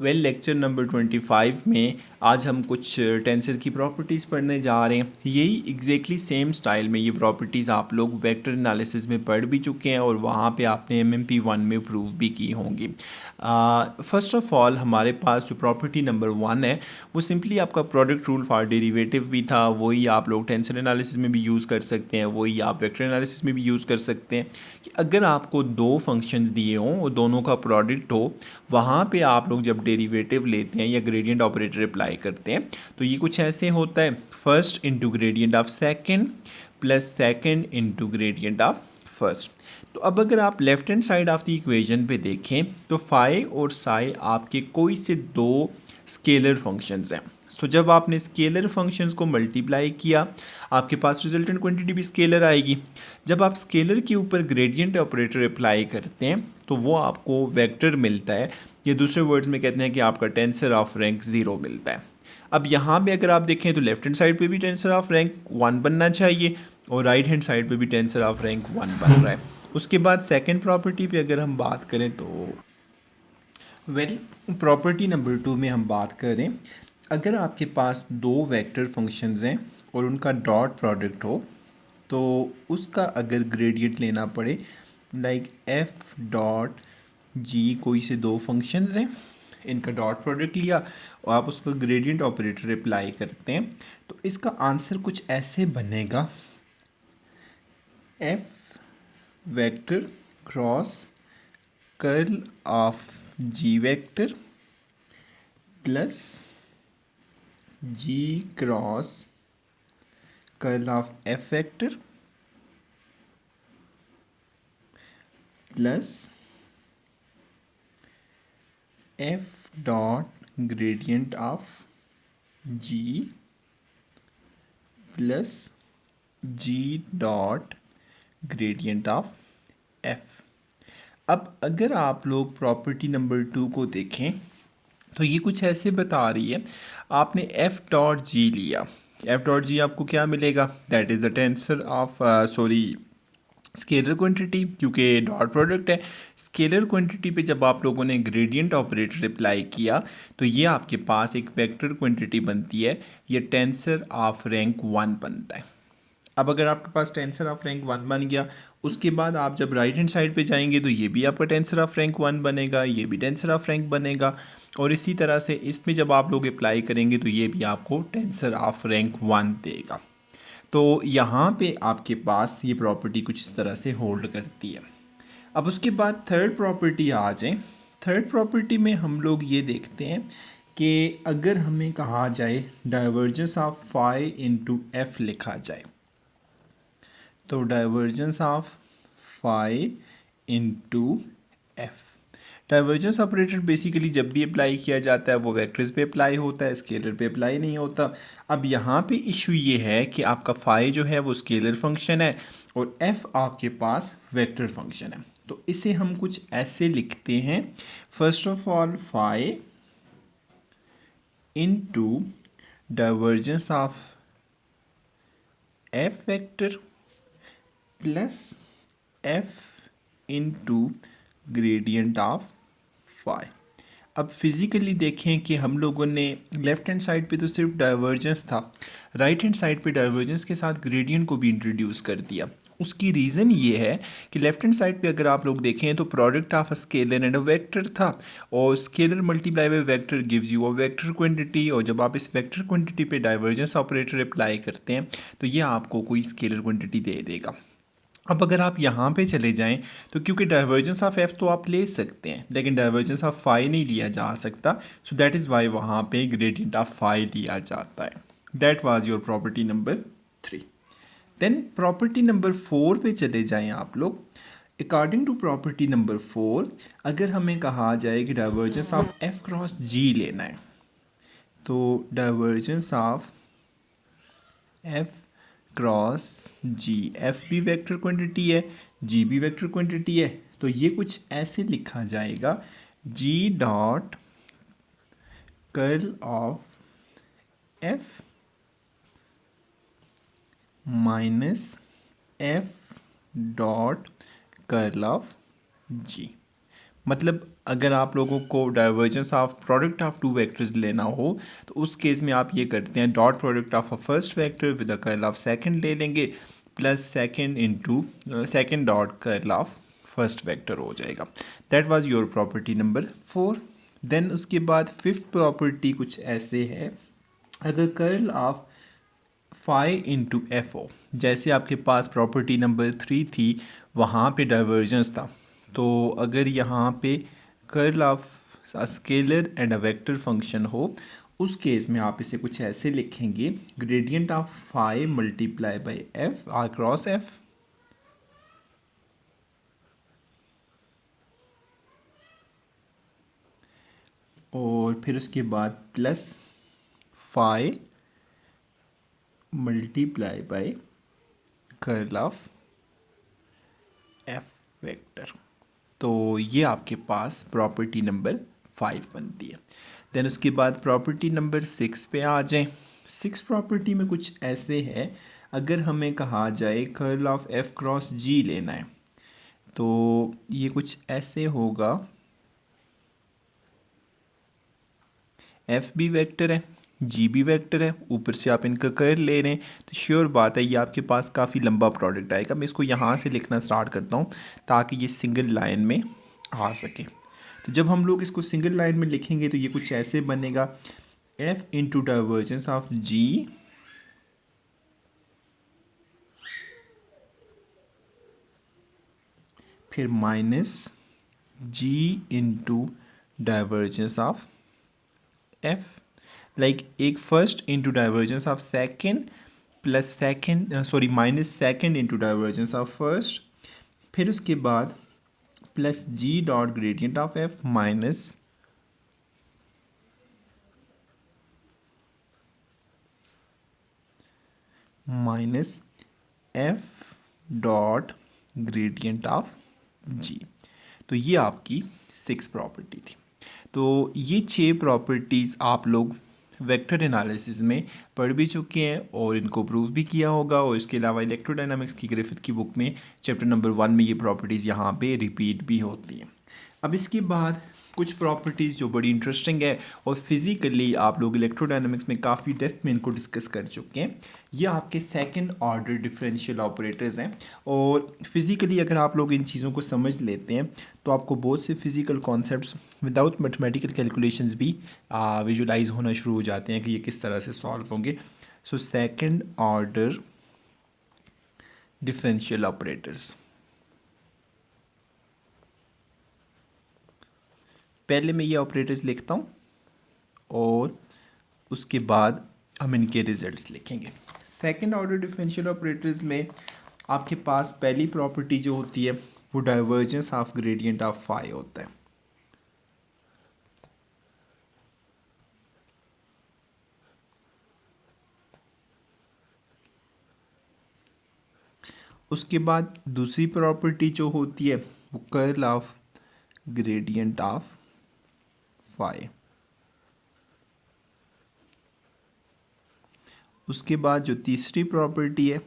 Well lecture number 25 में आज हम कुछ टेंसर की प्रॉपर्टीज़ पढ़ने जा रहे हैं। यही एग्जैक्टली सेम स्टाइल में ये प्रॉपर्टीज़ आप लोग वेक्टर एनालिसिस में पढ़ भी चुके हैं और वहाँ पे आपने MMP1 में प्रूव भी की होंगी। फर्स्ट ऑफ ऑल हमारे पास जो प्रॉपर्टी नंबर 1 है वो सिंपली आपका प्रोडक्ट रूल फॉर डेरिवेटिव भी था, वही आप लोग टेंसर एनालिसिस में भी यूज़ कर सकते हैं, वही आप वेक्टर एनालिसिस में भी यूज़ कर सकते हैं कि अगर आपको दो फंक्शंस दिए हों और दोनों का प्रोडक्ट हो, वहाँ पे आप लोग जब डेरिवेटिव लेते हैं या ग्रेडियंट ऑपरेटर अप्लाई करते हैं तो ये कुछ ऐसे होता है, first into gradient of second plus second into gradient of first. तो अब अगर आप left hand side of the equation पे देखें तो फाई और साई आपके कोई से दो स्केलर फंक्शंस हैं। सो जब आपने स्केलर फंक्शंस को मल्टीप्लाई किया आपके पास रिजल्टेंट क्वांटिटी भी स्केलर आएगी। जब आप स्केलर के ऊपर ग्रेडियंट ऑपरेटर अप्लाई करते हैं तो वो आपको वेक्टर मिलता है, या दूसरे वर्ड्स में कहते हैं कि आपका टेंसर ऑफ रैंक 0 मिलता है। अब यहाँ पे अगर आप देखें तो लेफ्ट हैंड साइड पे भी टेंसर ऑफ रैंक 1 बनना चाहिए और राइट हैंड साइड पे भी टेंसर ऑफ रैंक 1 बन रहा है। उसके बाद सेकंड प्रॉपर्टी पे अगर हम बात करें तो प्रॉपर्टी नंबर 2 में हम बात करें, अगर आपके पास दो वेक्टर फंक्शंस हैं और उनका डॉट प्रोडक्ट हो तो उसका अगर ग्रेडियंट लेना पड़े, लाइक एफ डॉट जी, कोई से दो फंक्शंस हैं, इनका डॉट प्रोडक्ट लिया और आप उसको ग्रेडियंट ऑपरेटर अप्लाई करते हैं तो इसका आंसर कुछ ऐसे बनेगा, F vector cross curl of G vector plus G cross curl of F vector plus F dot gradient of G plus G dot gradient of F. अब अगर आप लोग प्रॉपर्टी नंबर 2 को देखें तो ये कुछ ऐसे बता रही है, आपने एफ डॉट जी लिया, एफ डॉट जी आपको क्या मिलेगा, that is the tensor of scalar quantity, क्योंकि डॉट प्रोडक्ट है। स्केलर क्वांटिटी पे जब आप लोगों ने ग्रेडियंट ऑपरेटर अप्लाई किया तो ये आपके पास एक वेक्टर क्वांटिटी बनती है, ये टेंसर ऑफ रैंक 1 बनता है। अब अगर आपके पास टेंसर ऑफ रैंक 1 बन गया, उसके बाद आप जब राइट हैंड साइड पे जाएंगे तो ये भी आपका टेंसर ऑफ रैंक 1 बनेगा, ये भी टेंसर ऑफ रैंक बनेगा, और इसी तरह से इसमें जब आप लोग अप्लाई करेंगे तो ये भी आपको टेंसर ऑफ रैंक 1 देगा। तो यहाँ पे आपके पास ये प्रॉपर्टी कुछ इस तरह से होल्ड करती है। अब उसके बाद थर्ड प्रॉपर्टी आ जाए। थर्ड प्रॉपर्टी में हम लोग ये देखते हैं कि अगर हमें कहा जाए divergence of phi into F लिखा जाए तो divergence of phi into F, divergence operator basically जब भी अप्लाई किया जाता है वो वेक्टर्स पे अप्लाई होता है, स्केलर पे अप्लाई नहीं होता। अब यहाँ पे इशू ये है कि आपका फाई जो है वो स्केलर फंक्शन है और एफ आपके पास वेक्टर फंक्शन है, तो इसे हम कुछ ऐसे लिखते हैं, first of all phi into divergence of F vector plus F into gradient of phi. अब फिज़िकली देखें कि हम लोगों ने लेफ़्ट हैंड साइड पे तो सिर्फ डाइवर्जेंस था, राइट हैंड साइड पे डाइवर्जेंस के साथ ग्रेडियंट को भी इंट्रोड्यूस कर दिया। उसकी रीज़न ये है कि लेफ़्ट हैंड साइड पे अगर आप लोग देखें तो product of a scalar and a vector था, और scalar multiply by vector gives you a vector quantity, और जब आप इस वेक्टर क्वांटिटी पे डाइवर्जेंस ऑपरेटर अप्लाई करते हैं तो ये आपको कोई स्केलर क्वांटिटी दे देगा। अब अगर आप यहाँ पे चले जाएं तो क्योंकि डाइवर्जेंस ऑफ एफ तो आप ले सकते हैं लेकिन डाइवर्जेंस ऑफ फाई नहीं लिया जा सकता, सो दैट इज़ वाई वहाँ पे ग्रेडियंट ऑफ फाई लिया जाता है। That was your property number 3। Then property number 4 पे चले जाएं आप लोग। अकॉर्डिंग टू प्रॉपर्टी नंबर 4 अगर हमें कहा जाए कि divergence of F cross G लेना है तो divergence of F cross G, F भी वेक्टर क्वांटिटी है, जी भी वेक्टर क्वांटिटी है, तो ये कुछ ऐसे लिखा जाएगा, G dot curl of F minus F dot curl of G. मतलब अगर आप लोगों को divergence of product of two vectors लेना हो तो उस केस में आप ये करते हैं, dot product of a first vector with the curl of second ले लेंगे, plus second into second dot curl of first vector हो जाएगा। That was your property number 4। Then उसके बाद फिफ्थ प्रॉपर्टी कुछ ऐसे है, अगर curl of phi into F ओ, जैसे आपके पास प्रॉपर्टी नंबर 3 थी वहाँ पे डाइवर्जेंस था, तो अगर यहाँ पे curl of scalar and a vector function हो उस केस में आप इसे कुछ ऐसे लिखेंगे, gradient of phi multiply by F R cross F, और फिर उसके बाद plus phi multiply by curl of F vector. तो ये आपके पास प्रॉपर्टी नंबर 5 बनती है। देन उसके बाद प्रॉपर्टी नंबर 6 पे आ जाएं। 6 प्रॉपर्टी में कुछ ऐसे है, अगर हमें कहा जाए curl of F cross G लेना है तो ये कुछ ऐसे होगा, एफ भी वेक्टर है, जी भी वेक्टर है, ऊपर से आप इनका कर्ल ले रहे हैं, तो श्योर बात है ये आपके पास काफ़ी लंबा प्रोडक्ट आएगा। मैं इसको यहाँ से लिखना स्टार्ट करता हूँ ताकि ये सिंगल लाइन में आ सके। तो जब हम लोग इसको सिंगल लाइन में लिखेंगे तो ये कुछ ऐसे बनेगा, F into divergence of G फिर minus G into divergence of F, like एक first into divergence of second plus second sorry minus second into divergence of first, फिर उसके बाद plus G dot gradient of F minus F dot gradient of G. तो ये आपकी 6 property थी। तो ये 6 प्रॉपर्टीज़ आप लोग वेक्टर एनालिसिस में पढ़ भी चुके हैं और इनको प्रूव भी किया होगा, और इसके अलावा इलेक्ट्रोडायनामिक्स की ग्रिफिथ की बुक में चैप्टर नंबर 1 में ये प्रॉपर्टीज़ यहाँ पे रिपीट भी होती हैं। अब इसके बाद कुछ प्रॉपर्टीज़ जो बड़ी इंटरेस्टिंग है और फिज़िकली आप लोग इलेक्ट्रोडायनामिक्स में काफ़ी डेप्थ में इनको डिस्कस कर चुके हैं, ये आपके सेकंड ऑर्डर डिफरेंशियल ऑपरेटर्स हैं। और फिज़िकली अगर आप लोग इन चीज़ों को समझ लेते हैं तो आपको बहुत से physical concepts without mathematical calculations भी विजुलाइज होना शुरू हो जाते हैं कि ये किस तरह से सॉल्व होंगे। So second order differential operators, पहले मैं ये ऑपरेटर्स लिखता हूँ और उसके बाद हम इनके रिजल्ट्स लिखेंगे। सेकंड ऑर्डर डिफरेंशियल ऑपरेटर्स में आपके पास पहली प्रॉपर्टी जो होती है वो divergence of gradient of phi होता है। उसके बाद दूसरी प्रॉपर्टी जो होती है वो curl of gradient of phi. उसके बाद जो तीसरी प्रॉपर्टी है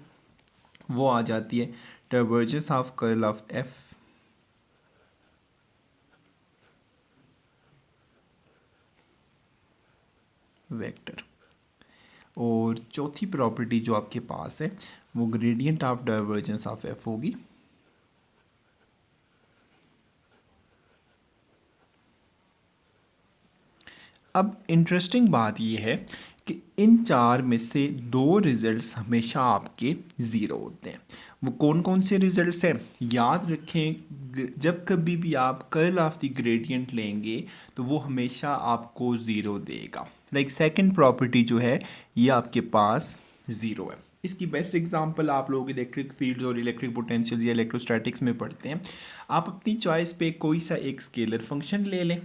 वो आ जाती है divergence of curl of F vector. और चौथी प्रॉपर्टी जो आपके पास है वो gradient of divergence of F होगी। अब इंटरेस्टिंग बात यह है कि इन 4 में से 2 रिजल्ट्स हमेशा आपके ज़ीरो होते हैं। वो कौन कौन से रिजल्ट्स हैं याद रखें, जब कभी भी आप कर्ल ऑफ द ग्रेडियंट लेंगे तो वो हमेशा आपको ज़ीरो देगा। लाइक सेकंड प्रॉपर्टी जो है ये आपके पास ज़ीरो है। इसकी बेस्ट एग्जांपल आप लोग इलेक्ट्रिक फील्ड्स और इलेक्ट्रिक पोटेंशियल्स या इलेक्ट्रोस्टैटिक्स में पढ़ते हैं। आप अपनी चॉइस पे कोई सा एक स्केलर फंक्शन ले लें।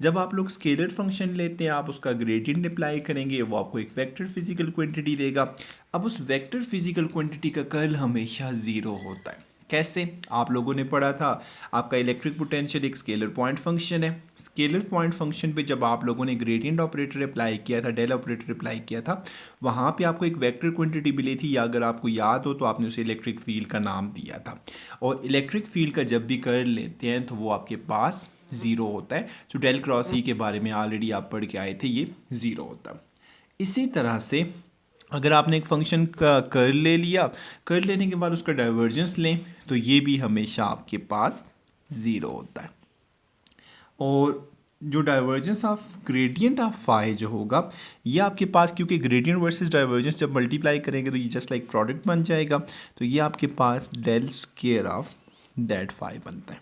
जब आप लोग स्केलर फंक्शन लेते हैं आप उसका ग्रेडियंट अप्लाई करेंगे, वो आपको एक वेक्टर फिजिकल क्वांटिटी देगा। अब उस वेक्टर फिजिकल क्वांटिटी का कर्ल हमेशा ज़ीरो होता है। कैसे? आप लोगों ने पढ़ा था आपका इलेक्ट्रिक पोटेंशियल एक स्केलर पॉइंट फंक्शन है। स्केलर पॉइंट फंक्शन पे जब आप लोगों ने ग्रेडियंट ऑपरेटर अप्लाई किया था, डेल ऑपरेटर अप्लाई किया था, वहाँ पे आपको एक वेक्टर क्वांटिटी मिली थी, या अगर आपको याद हो तो आपने उसे इलेक्ट्रिक फील्ड का नाम दिया था। और इलेक्ट्रिक फील्ड का जब भी कर्ल लेते हैं तो वो आपके पास ज़ीरो होता है। जो डेल क्रॉस ई के बारे में ऑलरेडी आप पढ़ के आए थे, ये ज़ीरो होता है। इसी तरह से अगर आपने एक फंक्शन का कर ले लिया, कर लेने के बाद उसका डाइवर्जेंस लें तो ये भी हमेशा आपके पास ज़ीरो होता है। और जो divergence of gradient of phi जो होगा ये आपके पास, क्योंकि ग्रेडियंट वर्सेस डाइवर्जेंस जब मल्टीप्लाई करेंगे तो ये जस्ट लाइक प्रोडक्ट बन जाएगा, तो ये आपके पास del square of that phi बनता है।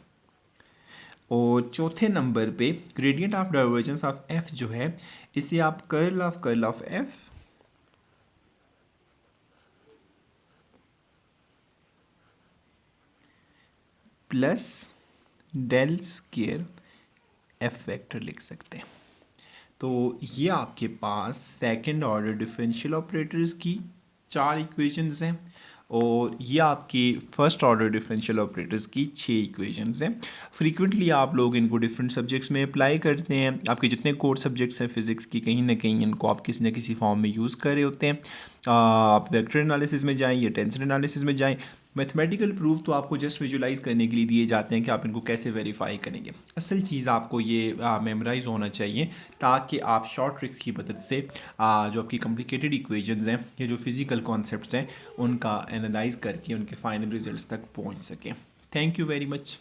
और चौथे नंबर पे gradient of divergence of F जो है, इसे आप curl of F plus del square F vector लिख सकते हैं। तो ये आपके पास सेकंड ऑर्डर डिफरेंशियल ऑपरेटर्स की 4 इक्वेशंस हैं और ये आपके फर्स्ट ऑर्डर डिफरेंशियल ऑपरेटर्स की 6 इक्वेशंस हैं। फ्रीक्वेंटली आप लोग इनको डिफरेंट सब्जेक्ट्स में अप्लाई करते हैं। आपके जितने कोर सब्जेक्ट्स हैं फिज़िक्स की, कहीं ना कहीं इनको आप किसी न किसी फॉर्म में यूज़ कर रहे होते हैं। आप वेक्टर एनालिसिस में जाएं या टेंसर एनालिसिस में जाएं, मैथमेटिकल प्रूफ तो आपको जस्ट विजुलाइज करने के लिए दिए जाते हैं कि आप इनको कैसे वेरीफाई करेंगे। असल चीज़ आपको ये मेमोराइज होना चाहिए ताकि आप शॉर्ट ट्रिक्स की मदद से जो आपकी कॉम्प्लिकेटेड इक्वेशंस हैं या जो फिज़िकल कॉन्सेप्ट्स हैं उनका एनालाइज करके उनके फाइनल रिजल्ट्स तक पहुंच सकें। Thank you very much.